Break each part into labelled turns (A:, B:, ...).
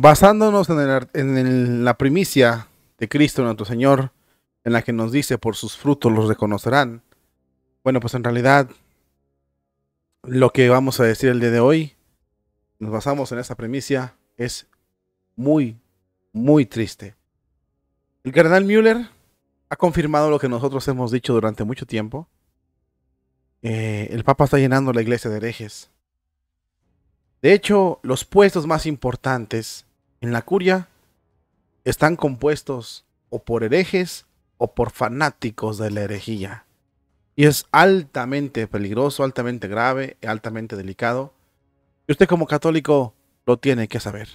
A: Basándonos en la primicia de Cristo nuestro Señor, en la que nos dice, por sus frutos los reconocerán. Bueno, pues en realidad lo que vamos a decir el día de hoy, nos basamos en esa primicia, es muy, muy triste. El cardenal Müller ha confirmado lo que nosotros hemos dicho durante mucho tiempo. El Papa está llenando la iglesia de herejes. De hecho, los puestos más importantes en la curia están compuestos o por herejes o por fanáticos de la herejía. Y es altamente peligroso, altamente grave, altamente delicado. Y usted como católico lo tiene que saber.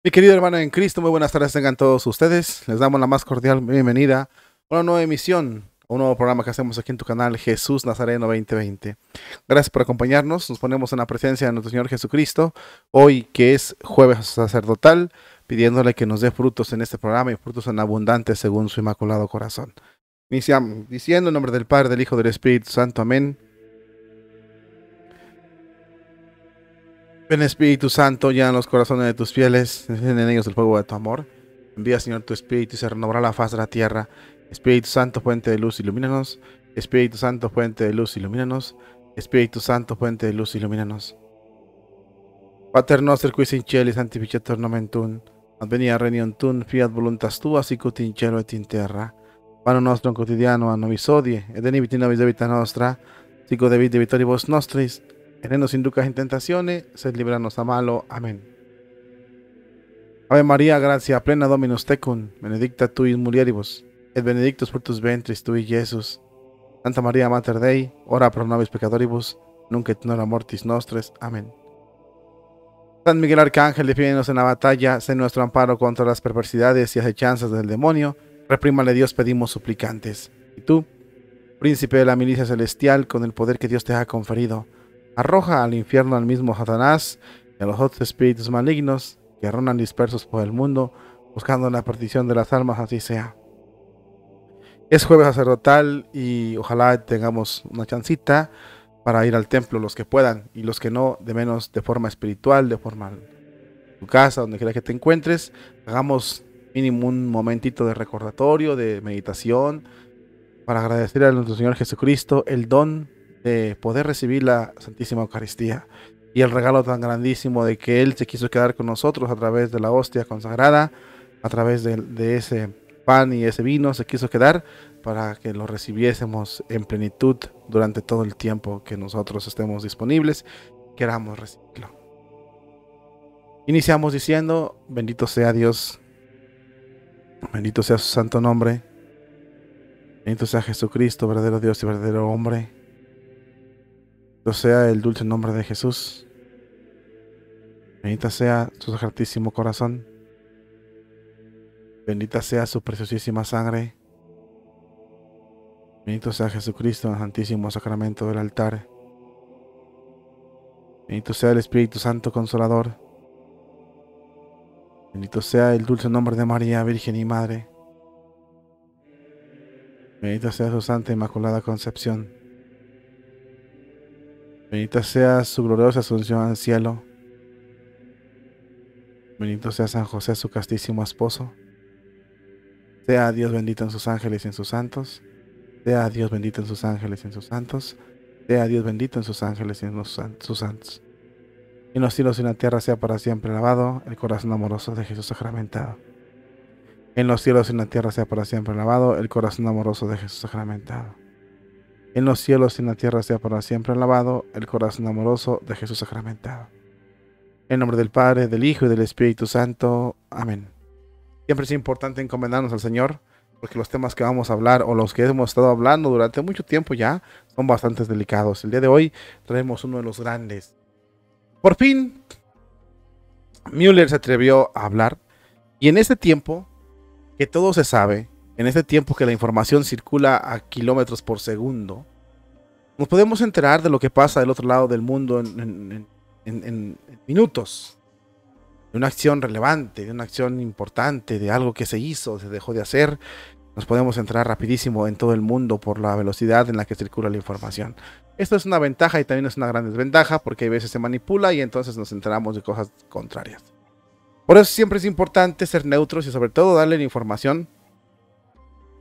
A: Mi querido hermano en Cristo, muy buenas tardes tengan todos ustedes. Les damos la más cordial bienvenida a una nueva emisión, a un nuevo programa que hacemos aquí en tu canal Jesús Nazareno 2020. Gracias por acompañarnos. Nos ponemos en la presencia de nuestro Señor Jesucristo, hoy que es jueves sacerdotal, pidiéndole que nos dé frutos en este programa y frutos en abundantes según su inmaculado corazón. Iniciamos diciendo en nombre del Padre, del Hijo y del Espíritu Santo. Amén. Ven Espíritu Santo, llena los corazones de tus fieles, enciende en ellos el fuego de tu amor. Envía, Señor, tu Espíritu y se renovará la faz de la tierra. Espíritu Santo, fuente de luz, ilumínanos. Espíritu Santo, fuente de luz, ilumínanos. Espíritu Santo, fuente de luz, ilumínanos. Pater noster qui in cieli sanctificetur nomen tuum, advenia regnum tuum, fiat voluntas tua sicut in cielo et in terra. Panem nostrum quotidianum a nobis hodie, et dimitti nobis debita nostra, sicut debit debitoribus nostris, et ne nos inducas in tentazione, sed libranos a malo. Amén. Ave María, gracia plena Dominus tecum, benedicta tu in mulieribus, et benedictus fructus ventris tui, Iesus. Santa María Mater Dei, ora pro nobis peccatoribus, nunc et in hora mortis nostres. Amén. San Miguel Arcángel, defiéndonos en la batalla, sé nuestro amparo contra las perversidades y acechanzas del demonio. Reprímale Dios, pedimos suplicantes. Y tú, príncipe de la milicia celestial, con el poder que Dios te ha conferido, arroja al infierno al mismo Satanás y a los otros espíritus malignos que rondan dispersos por el mundo, buscando la perdición de las almas, así sea. Es jueves sacerdotal y ojalá tengamos una chancita para ir al templo, los que puedan, y los que no, de menos de forma espiritual, de forma en tu casa, donde quiera que te encuentres. Hagamos mínimo un momentito de recordatorio, de meditación, para agradecer a nuestro Señor Jesucristo el don de poder recibir la Santísima Eucaristía y el regalo tan grandísimo de que Él se quiso quedar con nosotros a través de la hostia consagrada, a través de ese pan y ese vino, se quiso quedar para que lo recibiésemos en plenitud durante todo el tiempo que nosotros estemos disponibles, queramos recibirlo. Iniciamos diciendo: bendito sea Dios, bendito sea su santo nombre, bendito sea Jesucristo, verdadero Dios y verdadero hombre. Bendito sea el dulce nombre de Jesús. Bendita sea su sacratísimo corazón. Bendita sea su preciosísima sangre. Bendito sea Jesucristo en el santísimo sacramento del altar. Bendito sea el Espíritu Santo Consolador. Bendito sea el dulce nombre de María, Virgen y Madre. Bendita sea su Santa Inmaculada Concepción. Bendita sea su gloriosa asunción al cielo. Bendito sea San José, su castísimo esposo. Sea Dios bendito en sus ángeles y en sus santos. Sea Dios bendito en sus ángeles y en sus santos. Sea Dios bendito en sus ángeles y en sus santos. En los cielos y en la tierra sea para siempre alabado el corazón amoroso de Jesús sacramentado. En los cielos y en la tierra sea para siempre alabado el corazón amoroso de Jesús sacramentado. En los cielos y en la tierra sea para siempre alabado el corazón amoroso de Jesús sacramentado. En nombre del Padre, del Hijo y del Espíritu Santo. Amén. Siempre es importante encomendarnos al Señor, porque los temas que vamos a hablar o los que hemos estado hablando durante mucho tiempo ya son bastante delicados. El día de hoy traemos uno de los grandes. Por fin, Müller se atrevió a hablar, y en este tiempo que todo se sabe, en este tiempo que la información circula a kilómetros por segundo, nos podemos enterar de lo que pasa del otro lado del mundo en minutos, de una acción relevante, de una acción importante, de algo que se hizo, se dejó de hacer. Nos podemos enterar rapidísimo en todo el mundo por la velocidad en la que circula la información. Esto es una ventaja y también es una gran desventaja, porque a veces se manipula y entonces nos enteramos de cosas contrarias. Por eso siempre es importante ser neutros y sobre todo darle la información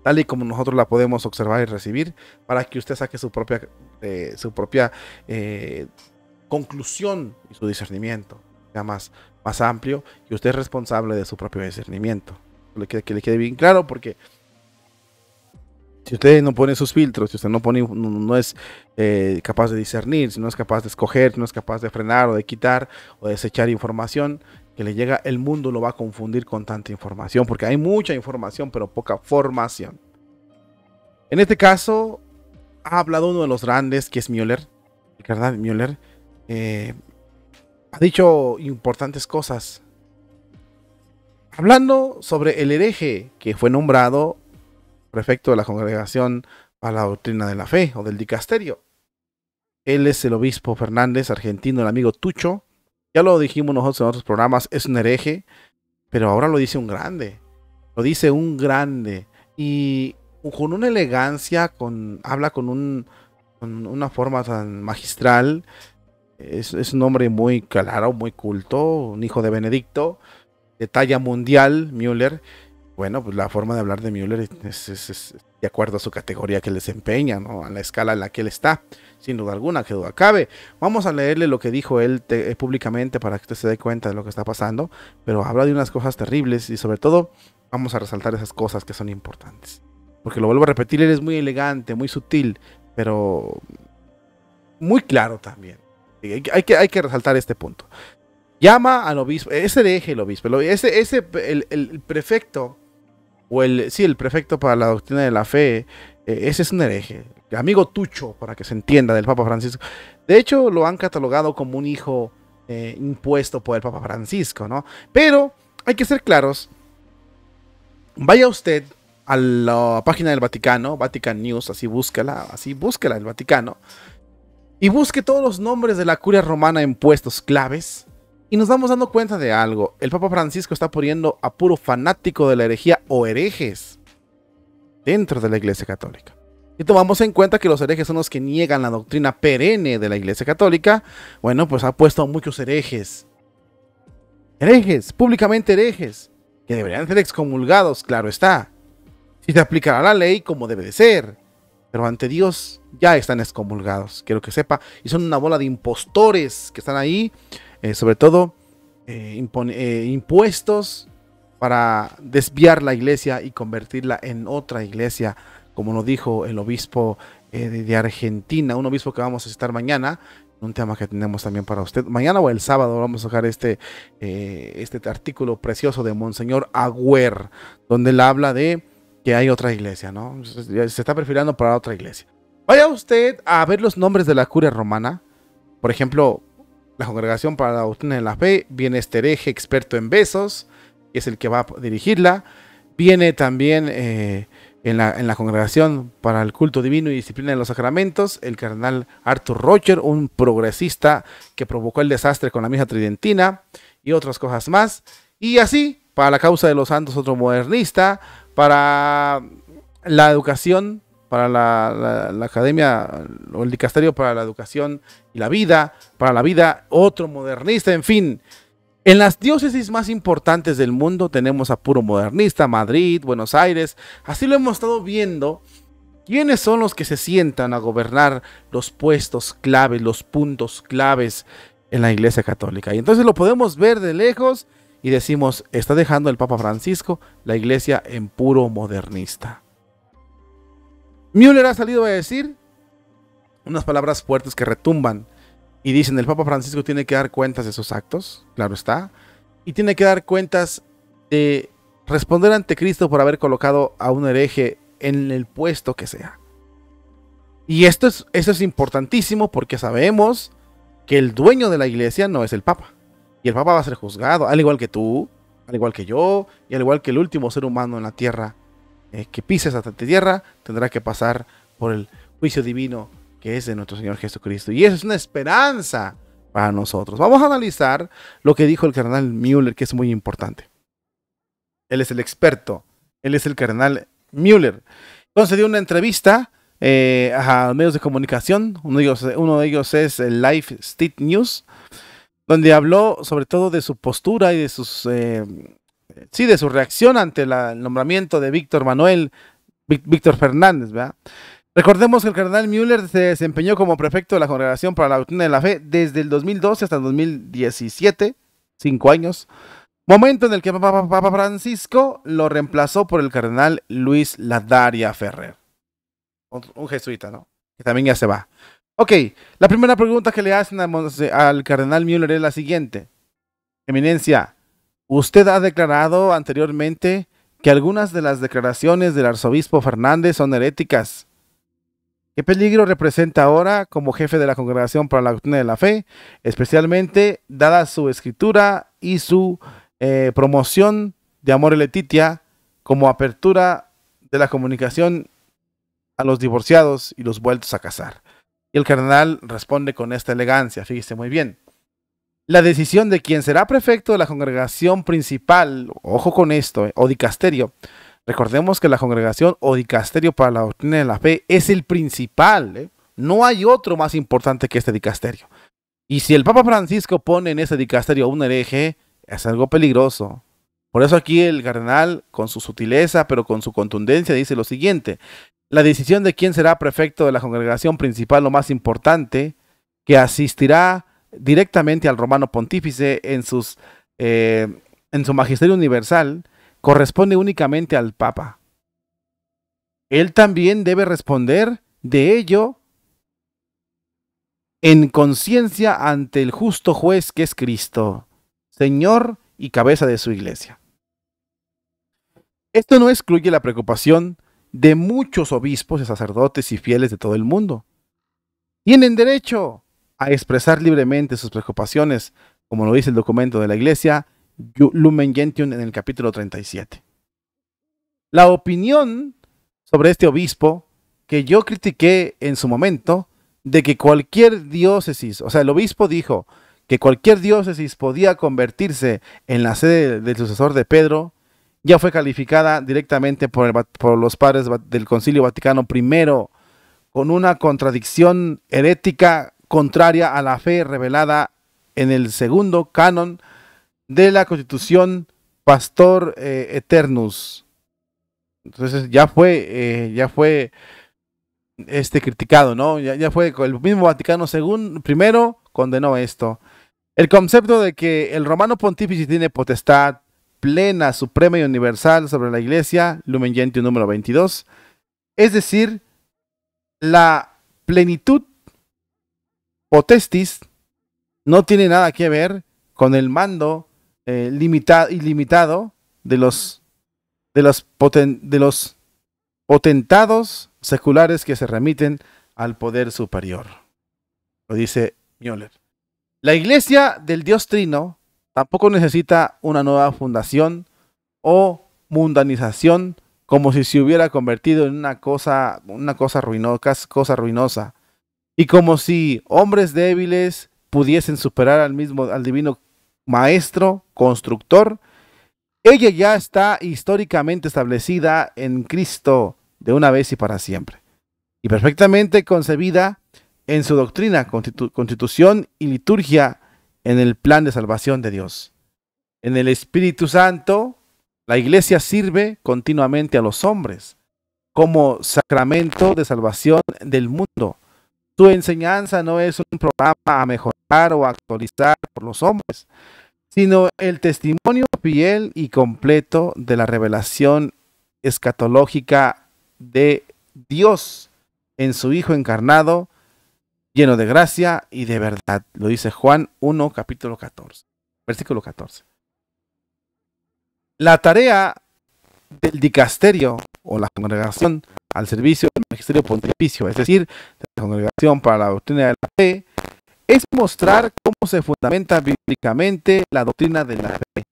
A: tal y como nosotros la podemos observar y recibir, para que usted saque su propia conclusión y su discernimiento sea más amplio, y usted es responsable de su propio discernimiento. Que le quede bien claro, porque si usted no pone sus filtros, si usted no es capaz de discernir, si no es capaz de escoger, si no es capaz de frenar o de quitar o de desechar información que le llega, el mundo lo va a confundir con tanta información, porque hay mucha información pero poca formación. En este caso ha hablado uno de los grandes, que es Müller, el cardenal Müller. Ha dicho importantes cosas, hablando sobre el hereje que fue nombrado prefecto de la Congregación para la Doctrina de la Fe, o del Dicasterio. Él es el obispo Fernández, argentino, el amigo Tucho. Ya lo dijimos nosotros en otros programas, es un hereje, pero ahora lo dice un grande. Lo dice un grande. Y con una elegancia, habla con una forma tan magistral. Es un hombre muy claro, muy culto, un hijo de Benedicto, de talla mundial, Müller. Bueno, pues la forma de hablar de Müller es de acuerdo a su categoría que desempeña, ¿no? A la escala en la que él está, sin duda alguna, que duda cabe. Vamos a leerle lo que dijo él públicamente para que usted se dé cuenta de lo que está pasando, pero habla de unas cosas terribles y sobre todo vamos a resaltar esas cosas que son importantes. Porque lo vuelvo a repetir, él es muy elegante, muy sutil, pero muy claro también. Hay que resaltar este punto. Llama al obispo, ese deje el obispo, el prefecto, o el prefecto para la doctrina de la fe, ese es un hereje, amigo Tucho, para que se entienda, del Papa Francisco. De hecho, lo han catalogado como un hijo impuesto por el Papa Francisco, ¿no? Pero hay que ser claros. Vaya usted a la página del Vaticano, Vatican News, así búsquela el Vaticano, y busque todos los nombres de la curia romana en puestos claves. Y nos vamos dando cuenta de algo. El Papa Francisco está poniendo a puro fanático de la herejía o herejes dentro de la Iglesia Católica. Y tomamos en cuenta que los herejes son los que niegan la doctrina perenne de la Iglesia Católica. Bueno, pues ha puesto a muchos herejes. Herejes, públicamente herejes, que deberían ser excomulgados, claro está. Si se aplicará la ley como debe de ser. Pero ante Dios ya están excomulgados, quiero que sepa. Y son una bola de impostores que están ahí. Sobre todo impuestos para desviar la iglesia y convertirla en otra iglesia, como lo dijo el obispo de Argentina, un obispo que vamos a citar mañana, un tema que tenemos también para usted. Mañana o el sábado vamos a sacar este artículo precioso de Monseñor Agüer, donde él habla de que hay otra iglesia, ¿no? Se está perfilando para otra iglesia. Vaya usted a ver los nombres de la curia romana. Por ejemplo, la Congregación para la Doctrina de la Fe, viene este hereje experto en besos, que es el que va a dirigirla. Viene también en la Congregación para el Culto Divino y Disciplina de los Sacramentos, el cardenal Arthur Rocher, un progresista que provocó el desastre con la misa tridentina y otras cosas más. Y así, para la causa de los santos, otro modernista. Para la educación, para la academia o el dicasterio para la educación y la vida, para la vida, otro modernista, en fin. En las diócesis más importantes del mundo tenemos a puro modernista, Madrid, Buenos Aires, así lo hemos estado viendo. ¿Quiénes son los que se sientan a gobernar los puestos claves, los puntos claves en la Iglesia Católica? Y entonces lo podemos ver de lejos y decimos, está dejando el Papa Francisco la Iglesia en puro modernista. Müller ha salido a decir unas palabras fuertes que retumban y dicen: el Papa Francisco tiene que dar cuentas de sus actos, claro está, y tiene que dar cuentas de responder ante Cristo por haber colocado a un hereje en el puesto que sea. Y eso es importantísimo porque sabemos que el dueño de la iglesia no es el Papa. Y el Papa va a ser juzgado, al igual que tú, al igual que yo, y al igual que el último ser humano en la tierra que pise esta tierra, tendrá que pasar por el juicio divino que es de nuestro Señor Jesucristo. Y eso es una esperanza para nosotros. Vamos a analizar lo que dijo el cardenal Müller, que es muy importante. Él es el experto, él es el cardenal Müller. Concedió una entrevista a medios de comunicación, uno de ellos es el Live State News, donde habló sobre todo de su postura y de de su reacción ante el nombramiento de Víctor Fernández, ¿verdad? Recordemos que el cardenal Müller se desempeñó como prefecto de la Congregación para la Doctrina de la Fe desde el 2012 hasta el 2017, 5 años, momento en el que Papa Francisco lo reemplazó por el cardenal Luis Ladaria Ferrer, un jesuita, ¿no? Que también ya se va. Ok, la primera pregunta que le hacen al cardenal Müller es la siguiente. Eminencia, usted ha declarado anteriormente que algunas de las declaraciones del arzobispo Fernández son heréticas. ¿Qué peligro representa ahora como jefe de la Congregación para la Doctrina de la Fe, especialmente dada su escritura y su promoción de Amor y Letitia como apertura de la comunicación a los divorciados y los vueltos a casar? Y el cardenal responde con esta elegancia, fíjese muy bien. La decisión de quién será prefecto de la congregación principal, ojo con esto, o dicasterio. Recordemos que la congregación o dicasterio para la doctrina de la fe es el principal. No hay otro más importante que este dicasterio. Y si el Papa Francisco pone en ese dicasterio a un hereje, es algo peligroso. Por eso aquí el cardenal, con su sutileza, pero con su contundencia, dice lo siguiente. La decisión de quién será prefecto de la congregación principal, lo más importante, que asistirá directamente al romano pontífice en su magisterio universal, corresponde únicamente al Papa. Él también debe responder de ello en conciencia ante el justo juez que es Cristo, Señor y cabeza de su iglesia. Esto no excluye la preocupación de muchos obispos y sacerdotes y fieles de todo el mundo. Tienen derecho a expresar libremente sus preocupaciones, como lo dice el documento de la Iglesia, Lumen Gentium, en el capítulo 37. La opinión sobre este obispo, que yo critiqué en su momento, de que cualquier diócesis, o sea, el obispo dijo que cualquier diócesis podía convertirse en la sede del sucesor de Pedro, ya fue calificada directamente por los padres del Concilio Vaticano I con una contradicción herética contraria a la fe revelada en el segundo canon de la Constitución Pastor Eternus. Entonces ya fue criticado, ¿no? Ya fue el mismo Vaticano I condenó esto. El concepto de que el romano pontífice tiene potestad plena, suprema y universal sobre la Iglesia, Lumen Gentium número 22, es decir, la plenitud potestis no tiene nada que ver con el mando ilimitado de los potentados seculares que se remiten al poder superior. Lo dice Müller. La Iglesia del Dios Trino tampoco necesita una nueva fundación o mundanización como si se hubiera convertido en una cosa ruinosa, y como si hombres débiles pudiesen superar al divino maestro, constructor. Ella ya está históricamente establecida en Cristo de una vez y para siempre, y perfectamente concebida en su doctrina, constitución y liturgia en el plan de salvación de Dios. En el Espíritu Santo, la Iglesia sirve continuamente a los hombres como sacramento de salvación del mundo. Su enseñanza no es un programa a mejorar o a actualizar por los hombres, sino el testimonio fiel y completo de la revelación escatológica de Dios en su Hijo encarnado, lleno de gracia y de verdad. Lo dice Juan 1, capítulo 14, versículo 14. La tarea del dicasterio o la congregación al servicio del magisterio pontificio, es decir, de la Congregación para la Doctrina de la Fe, es mostrar cómo se fundamenta bíblicamente la doctrina de la fe,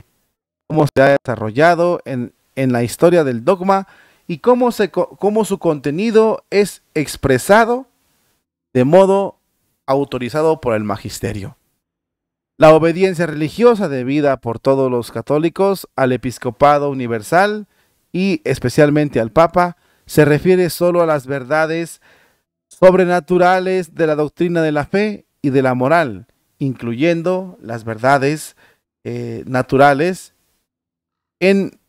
A: cómo se ha desarrollado en la historia del dogma y cómo su contenido es expresado de modo autorizado por el magisterio. La obediencia religiosa debida por todos los católicos al episcopado universal y especialmente al Papa se refiere solo a las verdades sobrenaturales de la doctrina de la fe y de la moral, incluyendo las verdades naturales en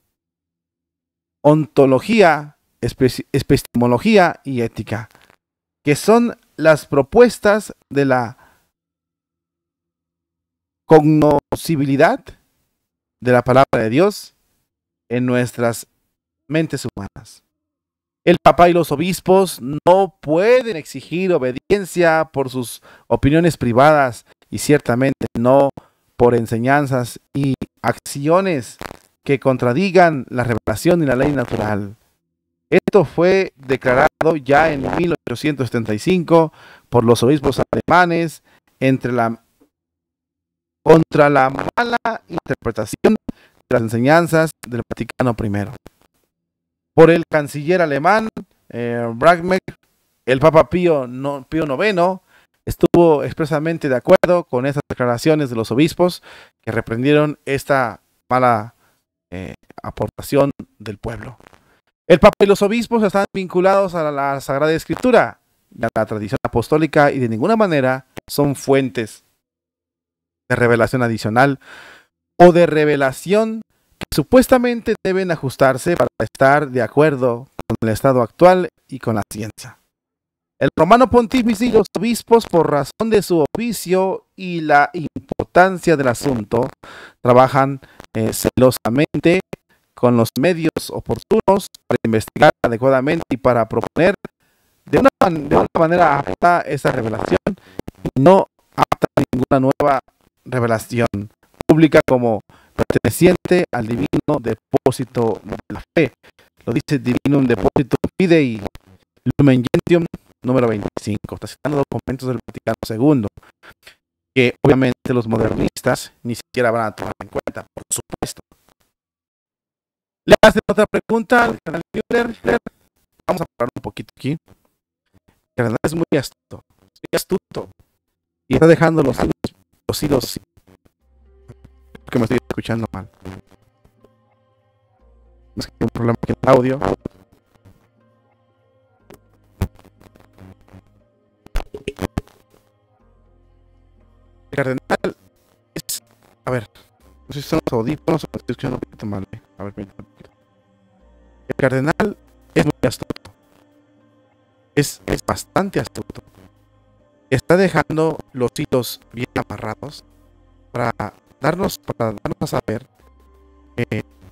A: ontología, epistemología y ética, que son las propuestas de la cognoscibilidad de la palabra de Dios en nuestras mentes humanas. El Papa y los obispos no pueden exigir obediencia por sus opiniones privadas y ciertamente no por enseñanzas y acciones que contradigan la revelación y la ley natural. Esto fue declarado ya en 1875 por los obispos alemanes contra la mala interpretación de las enseñanzas del Vaticano I. Por el canciller alemán Bragmek, el Papa Pío IX estuvo expresamente de acuerdo con estas declaraciones de los obispos que reprendieron esta mala aportación del pueblo. El Papa y los obispos están vinculados a la Sagrada Escritura y a la tradición apostólica y de ninguna manera son fuentes de revelación adicional o de revelación que supuestamente deben ajustarse para estar de acuerdo con el estado actual y con la ciencia. El romano pontífice y los obispos, por razón de su oficio y la importancia del asunto, trabajan celosamente con los medios oportunos para investigar adecuadamente y para proponer de una manera apta esa revelación y no apta a ninguna nueva revelación pública como perteneciente al divino depósito de la fe. Lo dice Divinum Depositum Fidei Lumen Gentium número 25. Está citando documentos del Vaticano II, que obviamente los modernistas ni siquiera van a tomar en cuenta, por supuesto. Le hacen otra pregunta al cardenal Müller. Vamos a parar un poquito aquí. El cardenal es muy astuto, y está dejando los hilos, porque me estoy escuchando mal. Es que hay un problema aquí en el audio. El cardenal es, a ver, no sé si son los audífonos o me estoy escuchando un poquito mal. A ver, el cardenal es muy astuto. Es bastante astuto. Está dejando los hilos bien amarrados para darnos a saber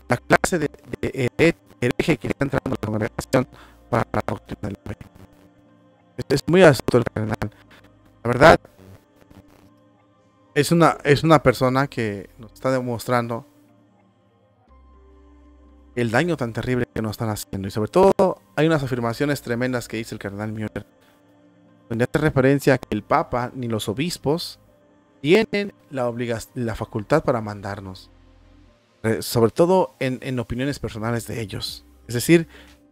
A: la clase de hereje que está entrando en la congregación para la doctrina de la fe. Es muy astuto el cardenal. La verdad, es una persona que nos está demostrando el daño tan terrible que nos están haciendo. Y sobre todo, hay unas afirmaciones tremendas que dice el cardenal Müller, donde hace referencia a que el Papa ni los obispos tienen la facultad para mandarnos. Sobre todo en opiniones personales de ellos. Es decir,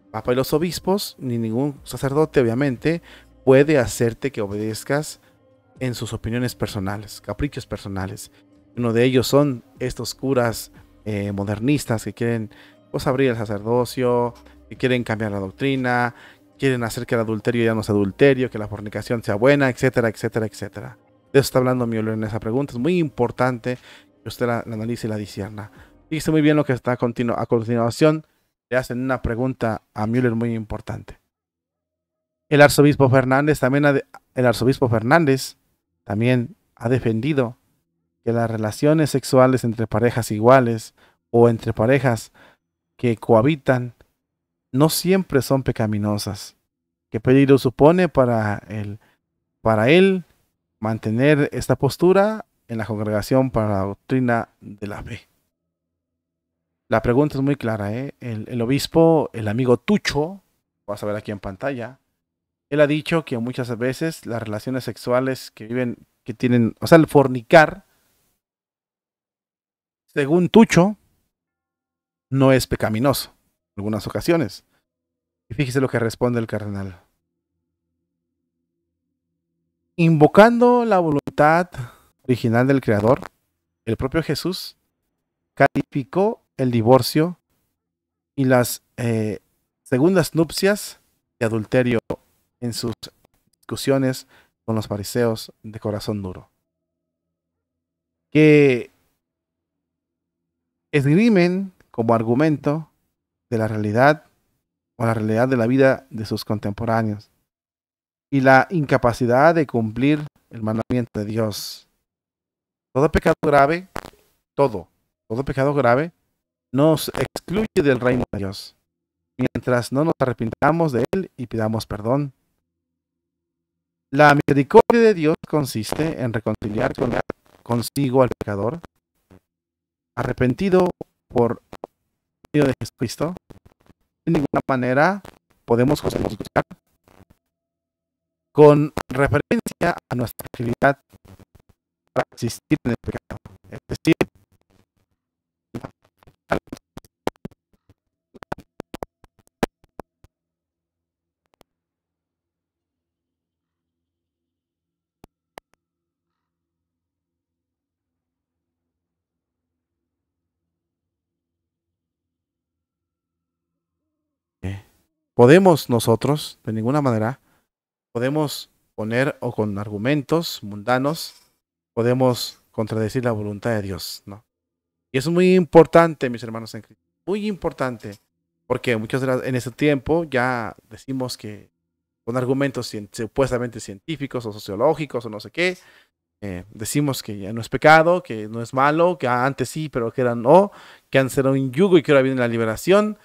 A: el Papa y los obispos, ni ningún sacerdote, obviamente, puede hacerte que obedezcas en sus opiniones personales, caprichos personales. Uno de ellos son estos curas modernistas que quieren abrir el sacerdocio, que quieren cambiar la doctrina, quieren hacer que el adulterio ya no sea adulterio, que la fornicación sea buena, etcétera, etcétera, etcétera. De eso está hablando Müller en esa pregunta. Es muy importante que usted la analice y la discierna. Fíjese muy bien lo que está a continuación. Le hacen una pregunta a Müller muy importante. El arzobispo Fernández también ha defendido que las relaciones sexuales entre parejas iguales o entre parejas que cohabitan no siempre son pecaminosas. ¿Qué peligro supone para él mantener esta postura en la Congregación para la Doctrina de la Fe? La pregunta es muy clara, ¿eh? El obispo, el amigo Tucho, vas a ver aquí en pantalla, él ha dicho que muchas veces las relaciones sexuales que viven, que tienen, o sea, el fornicar, según Tucho, no es pecaminoso en algunas ocasiones. Y fíjese lo que responde el cardenal. Invocando la voluntad original del Creador, el propio Jesús calificó el divorcio y las segundas nupcias de adulterio en sus discusiones con los fariseos de corazón duro, que esgrimen como argumento de la realidad o la realidad de la vida de sus contemporáneos y la incapacidad de cumplir el mandamiento de Dios. Todo pecado grave, todo pecado grave nos excluye del reino de Dios, mientras no nos arrepintamos de él y pidamos perdón. La misericordia de Dios consiste en reconciliar consigo al pecador, arrepentido por medio de Jesucristo. De ninguna manera podemos justificar con referencia a nuestra actividad para existir en el pecado. Es decir, podemos nosotros, de ninguna manera, podemos poner o con argumentos mundanos, podemos contradecir la voluntad de Dios, ¿no? Y eso es muy importante, mis hermanos en Cristo, muy importante, porque muchas de en ese tiempo ya decimos que con argumentos supuestamente científicos o sociológicos o no sé qué, decimos que ya no es pecado, que no es malo, que antes sí, pero que era no, que antes era un yugo y que ahora viene la liberación.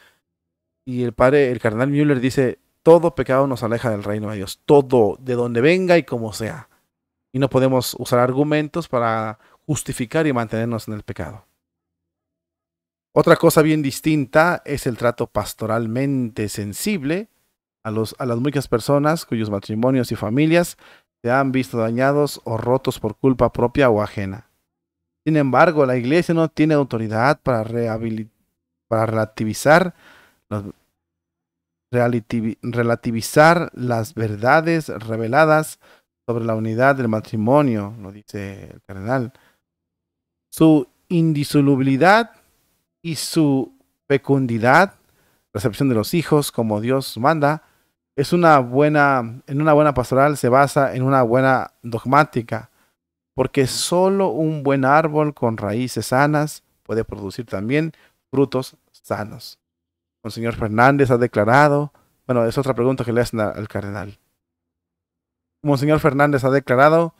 A: Y el cardenal Müller dice, todo pecado nos aleja del reino de Dios, todo, de donde venga y como sea. Y no podemos usar argumentos para justificar y mantenernos en el pecado. Otra cosa bien distinta es el trato pastoralmente sensible a las muchas personas cuyos matrimonios y familias se han visto dañados o rotos por culpa propia o ajena. Sin embargo, la Iglesia no tiene autoridad para relativizar las verdades reveladas sobre la unidad del matrimonio, lo dice el cardenal. Su indisolubilidad y su fecundidad, recepción de los hijos como Dios manda, en una buena pastoral se basa en una buena dogmática, porque solo un buen árbol con raíces sanas puede producir también frutos sanos. Monseñor Fernández ha declarado, bueno, es otra pregunta que le hacen al cardenal. Monseñor Fernández ha declarado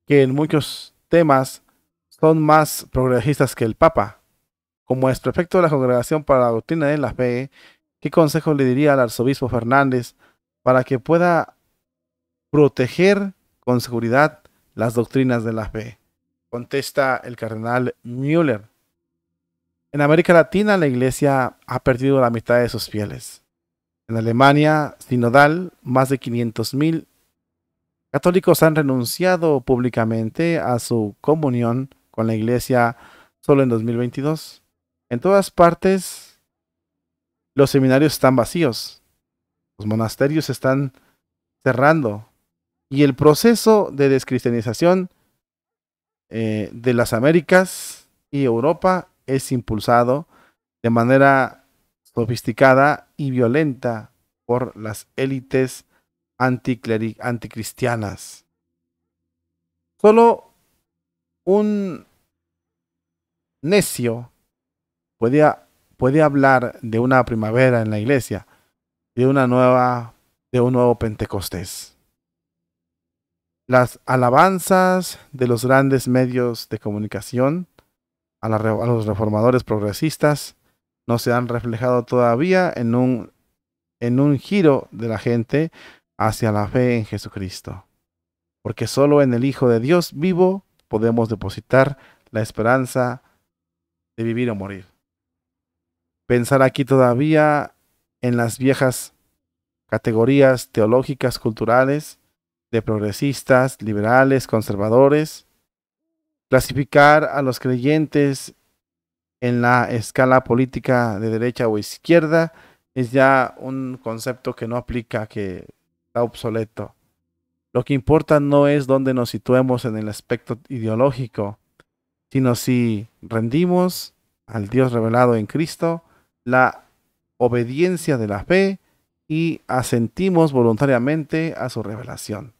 A: que en muchos temas son más progresistas que el Papa. Como es prefecto de la Congregación para la Doctrina de la Fe, ¿qué consejo le diría al arzobispo Fernández para que pueda proteger con seguridad las doctrinas de la fe? Contesta el cardenal Müller. En América Latina la Iglesia ha perdido la mitad de sus fieles. En Alemania sinodal, más de 500.000 católicos han renunciado públicamente a su comunión con la Iglesia solo en 2022. En todas partes los seminarios están vacíos, los monasterios están cerrando y el proceso de descristianización de las Américas y Europa es impulsado de manera sofisticada y violenta por las élites anticristianas. Solo un necio puede hablar de una primavera en la iglesia, de un nuevo Pentecostés. Las alabanzas de los grandes medios de comunicación a los reformadores progresistas no se han reflejado todavía en un giro de la gente hacia la fe en Jesucristo. Porque solo en el Hijo de Dios vivo podemos depositar la esperanza de vivir o morir. pensar aquí todavía en las viejas categorías teológicas, culturales, de progresistas, liberales, conservadores, clasificar a los creyentes en la escala política de derecha o izquierda es ya un concepto que no aplica, que está obsoleto. Lo que importa no es dónde nos situemos en el aspecto ideológico, sino si rendimos al Dios revelado en Cristo la obediencia de la fe y asentimos voluntariamente a su revelación.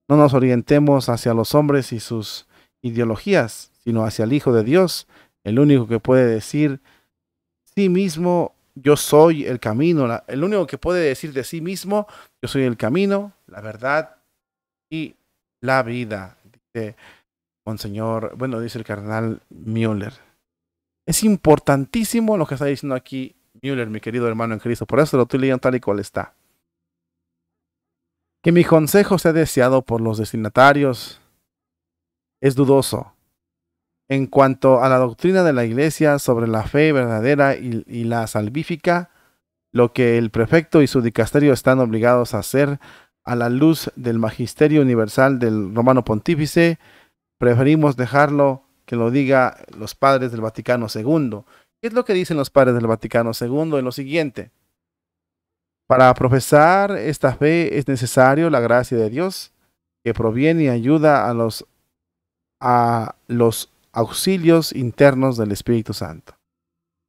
A: No nos orientemos hacia los hombres y sus ideologías, sino hacia el Hijo de Dios, el único que puede decir sí mismo, yo soy el camino, el único que puede decir de sí mismo, yo soy el camino, la verdad y la vida, dice Monseñor, bueno, dice el cardenal Müller. Es importantísimo lo que está diciendo aquí Müller, mi querido hermano en Cristo, por eso lo estoy leyendo tal y cual está. Que mi consejo sea deseado por los destinatarios es dudoso. En cuanto a la doctrina de la Iglesia sobre la fe verdadera y la salvífica, lo que el prefecto y su dicasterio están obligados a hacer a la luz del magisterio universal del Romano Pontífice, preferimos dejarlo que lo diga los padres del Vaticano II. ¿Qué es lo que dicen los padres del Vaticano II? En lo siguiente: para profesar esta fe es necesario la gracia de Dios, que proviene y ayuda a los auxilios internos del Espíritu Santo,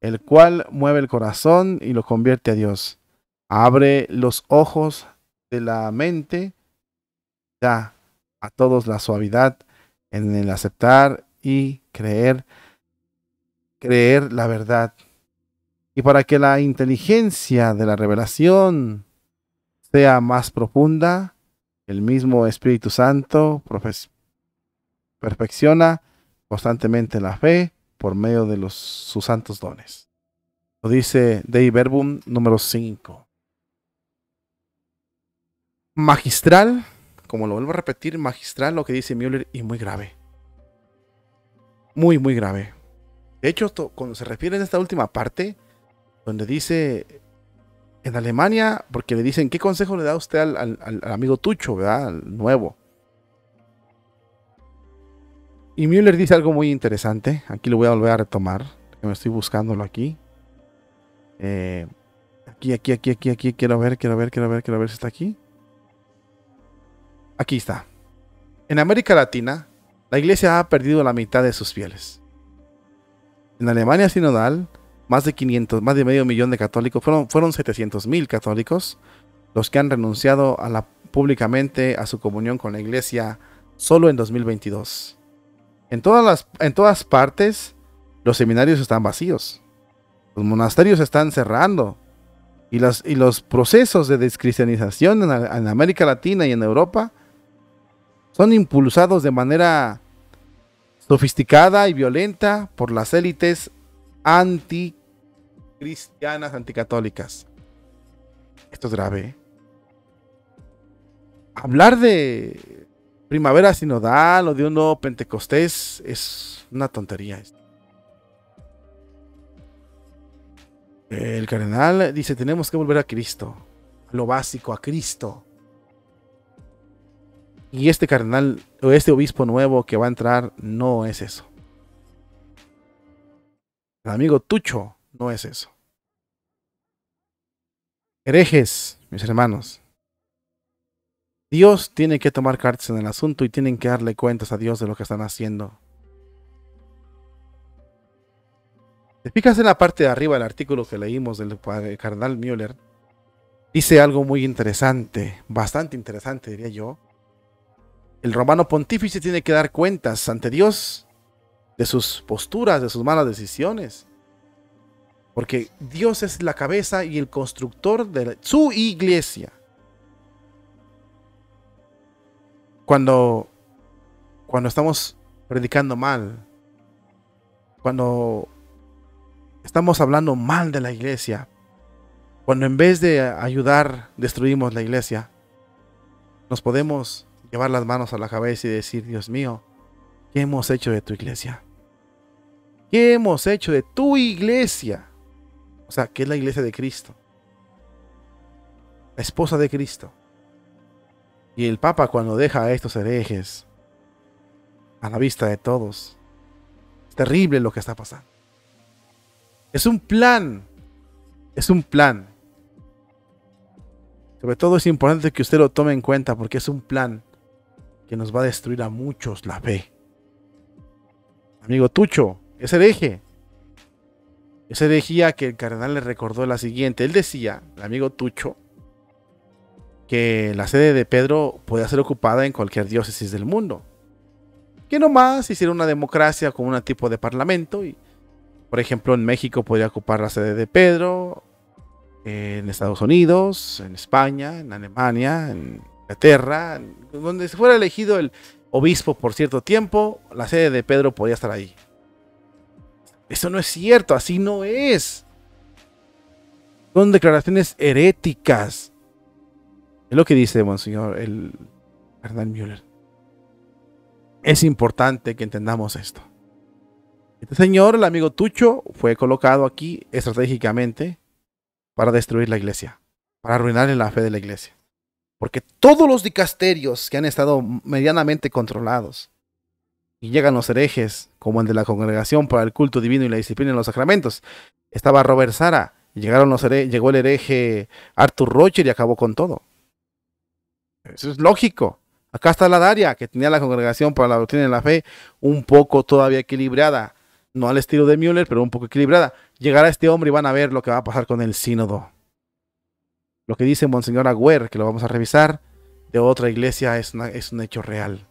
A: el cual mueve el corazón y lo convierte a Dios. Abre los ojos de la mente, da a todos la suavidad en el aceptar y creer la verdad. Y para que la inteligencia de la revelación sea más profunda, el mismo Espíritu Santo perfecciona constantemente la fe por medio de sus santos dones. Lo dice Dei Verbum número 5. Magistral, como lo vuelvo a repetir, magistral lo que dice Müller, y muy grave. Muy, muy grave. De hecho, cuando se refiere a esta última parte, donde dice en Alemania, porque le dicen, ¿qué consejo le da usted al amigo Tucho, ¿verdad? Al nuevo. Y Müller dice algo muy interesante. Aquí lo voy a volver a retomar, que me estoy buscándolo aquí. Aquí. Quiero ver si está aquí. Aquí está. En América Latina, la iglesia ha perdido la mitad de sus fieles. En Alemania sinodal, más de medio millón de católicos, fueron 700,000 católicos los que han renunciado públicamente a su comunión con la iglesia solo en 2022. En todas partes, los seminarios están vacíos. Los monasterios están cerrando. Y los procesos de descristianización en América Latina y en Europa son impulsados de manera sofisticada y violenta por las élites anticristianas, anticatólicas. Esto es grave. Hablar de primavera sinodal o de un nuevo Pentecostés es una tontería. El cardenal dice, tenemos que volver a Cristo, a lo básico, a Cristo. Y este cardenal o este obispo nuevo que va a entrar no es eso. El amigo Tucho no es eso. Herejes, mis hermanos. Dios tiene que tomar cartas en el asunto y tienen que darle cuentas a Dios de lo que están haciendo. Te fijas en la parte de arriba del artículo que leímos del cardenal Müller. Dice algo muy interesante, bastante interesante diría yo. El romano pontífice tiene que dar cuentas ante Dios de sus posturas, de sus malas decisiones. Porque Dios es la cabeza y el constructor de su iglesia. Cuando estamos predicando mal, cuando estamos hablando mal de la iglesia, cuando en vez de ayudar destruimos la iglesia, nos podemos llevar las manos a la cabeza y decir, Dios mío, ¿qué hemos hecho de tu iglesia? ¿Qué hemos hecho de tu iglesia? O sea, que es la iglesia de Cristo, la esposa de Cristo. Y el Papa, cuando deja a estos herejes a la vista de todos, es terrible lo que está pasando. Es un plan. Es un plan. Sobre todo es importante que usted lo tome en cuenta porque es un plan que nos va a destruir a muchos la fe. Amigo Tucho, es hereje. Esa herejía que el cardenal le recordó la siguiente. Él decía, el amigo Tucho, que la sede de Pedro podía ser ocupada en cualquier diócesis del mundo. Que nomás hiciera una democracia con un tipo de parlamento y, por ejemplo, en México podría ocupar la sede de Pedro, en Estados Unidos, en España, en Alemania, en Inglaterra, donde se fuera elegido el obispo por cierto tiempo, la sede de Pedro podía estar ahí. Eso no es cierto, así no es. Son declaraciones heréticas. Es lo que dice Monseñor el cardenal Müller. Es importante que entendamos esto. Este señor, el amigo Tucho, fue colocado aquí estratégicamente para destruir la iglesia, para arruinarle la fe de la iglesia. Porque todos los dicasterios que han estado medianamente controlados, y llegan los herejes, como el de la Congregación para el Culto Divino y la Disciplina en los Sacramentos, estaba Robert Sara, y llegó el hereje Arthur Rocher y acabó con todo. Eso es lógico. Acá está la Daria, que tenía la Congregación para la Doctrina de la Fe un poco todavía equilibrada, no al estilo de Müller, pero un poco equilibrada. Llegará este hombre y van a ver lo que va a pasar con el sínodo. Lo que dice Monseñor Agüer, que lo vamos a revisar, de otra iglesia es un hecho real.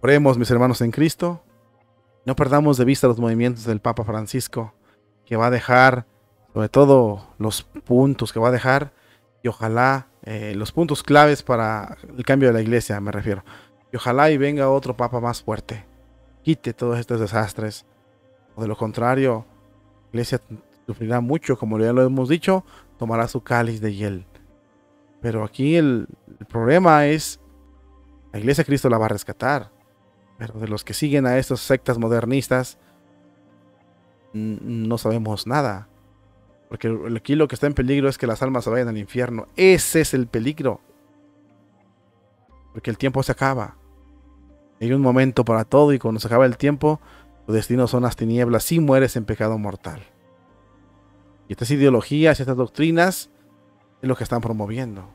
A: Oremos, mis hermanos en Cristo. No perdamos de vista los movimientos del Papa Francisco, que va a dejar, sobre todo los puntos que va a dejar, y ojalá los puntos claves para el cambio de la iglesia, me refiero. Y ojalá y venga otro Papa más fuerte, quite todos estos desastres. O de lo contrario, la iglesia sufrirá mucho, como ya lo hemos dicho, tomará su cáliz de hiel. Pero aquí el problema es, la iglesia de Cristo la va a rescatar. Pero de los que siguen a estas sectas modernistas, no sabemos nada. Porque aquí lo que está en peligro es que las almas se vayan al infierno. Ese es el peligro. Porque el tiempo se acaba. Hay un momento para todo y cuando se acaba el tiempo, tu destino son las tinieblas si mueres en pecado mortal. Y estas ideologías y estas doctrinas es lo que están promoviendo.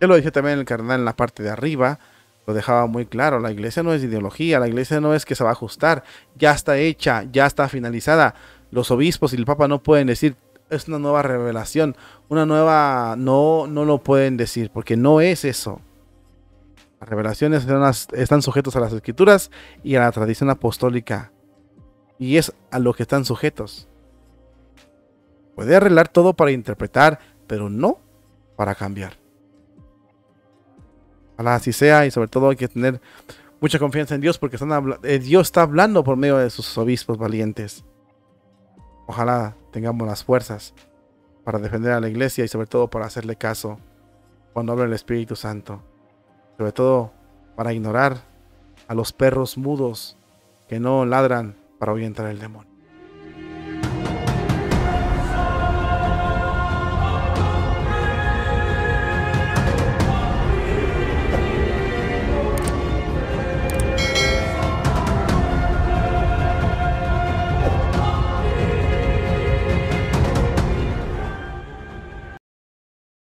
A: Ya lo dije también el cardenal en la parte de arriba, lo dejaba muy claro, la iglesia no es ideología, la iglesia no es que se va a ajustar, ya está hecha, ya está finalizada. Los obispos y el papa no pueden decir, es una nueva revelación, una nueva, no lo pueden decir, porque no es eso. Las revelaciones están sujetos a las escrituras y a la tradición apostólica, y es a lo que están sujetos. Puede arreglar todo para interpretar, pero no para cambiar. Ojalá así sea, y sobre todo hay que tener mucha confianza en Dios, porque Dios está hablando por medio de sus obispos valientes. Ojalá tengamos las fuerzas para defender a la iglesia y sobre todo para hacerle caso cuando habla el Espíritu Santo. Sobre todo para ignorar a los perros mudos que no ladran para ahuyentar el demonio.